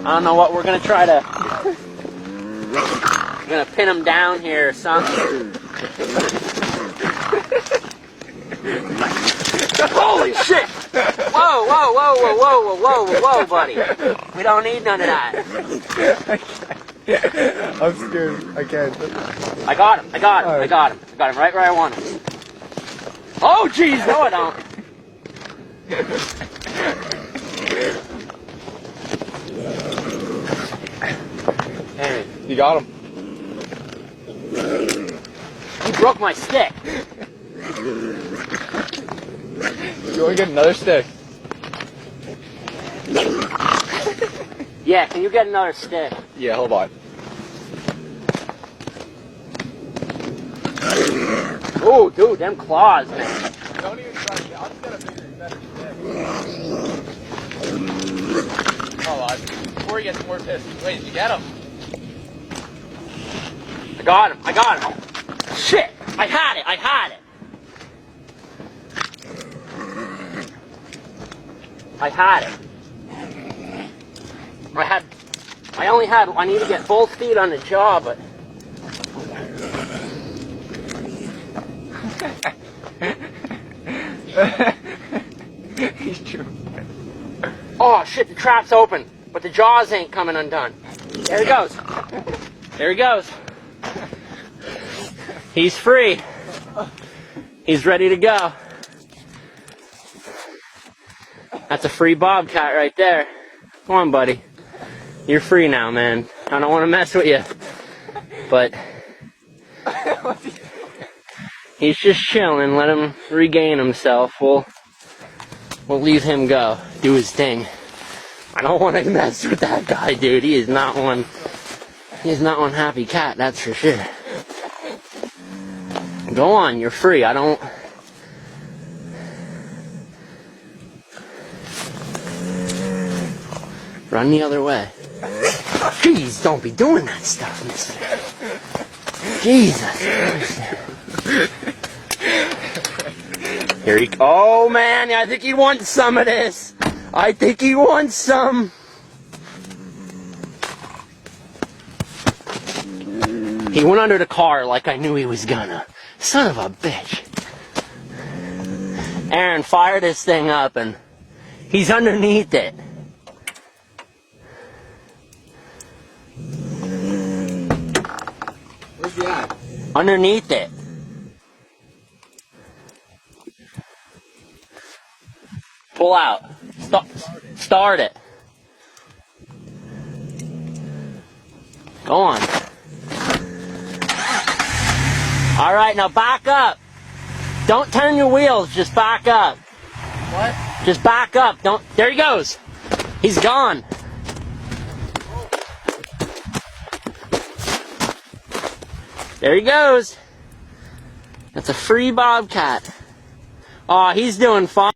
I don't know what we're gonna try to. We're gonna pin him down here or something. Holy shit! Whoa, whoa, whoa, whoa, whoa, whoa, whoa, whoa, buddy. We don't need none of that. I'm scared. I can't. I got him. I got him. I got him. I got him right where I want him. Oh, jeez, no, I don't. Hey, you got him. He broke my stick. You want to get another stick? Yeah, can you get another stick? Yeah, hold on. Oh, dude, them claws, man. Don't even try to get. I'll just get a bigger, better stick. Hold on. Before he gets more pissed. Wait, did you get him? I got him. I got him. Shit! I had it. I had it. I had it. I need to get both feet on the jaw, but. He's true. Oh shit, the trap's open, but the jaws ain't coming undone. There he goes. There he goes. He's free. He's ready to go. That's a free bobcat right there. Come on, buddy. You're free now, man. I don't want to mess with you. But he's just chilling. Let him regain himself. We'll leave him go. Do his thing. I don't want to mess with that guy, dude. He is not one happy cat, that's for sure. Go on, you're free. I don't... Run the other way. Jeez, don't be doing that stuff, mister. Jesus Christ. Here he... Oh, man, I think he wants some of this. I think he wants some. He went under the car like I knew he was gonna. Son of a bitch. Aaron, fire this thing up and he's underneath it. Where's he at? Underneath it. Pull out. Start it. Go on. Alright, now back up. Don't turn your wheels, just back up. What? Just back up. Don't. There he goes. He's gone. There he goes. That's a free bobcat. Oh, he's doing fine.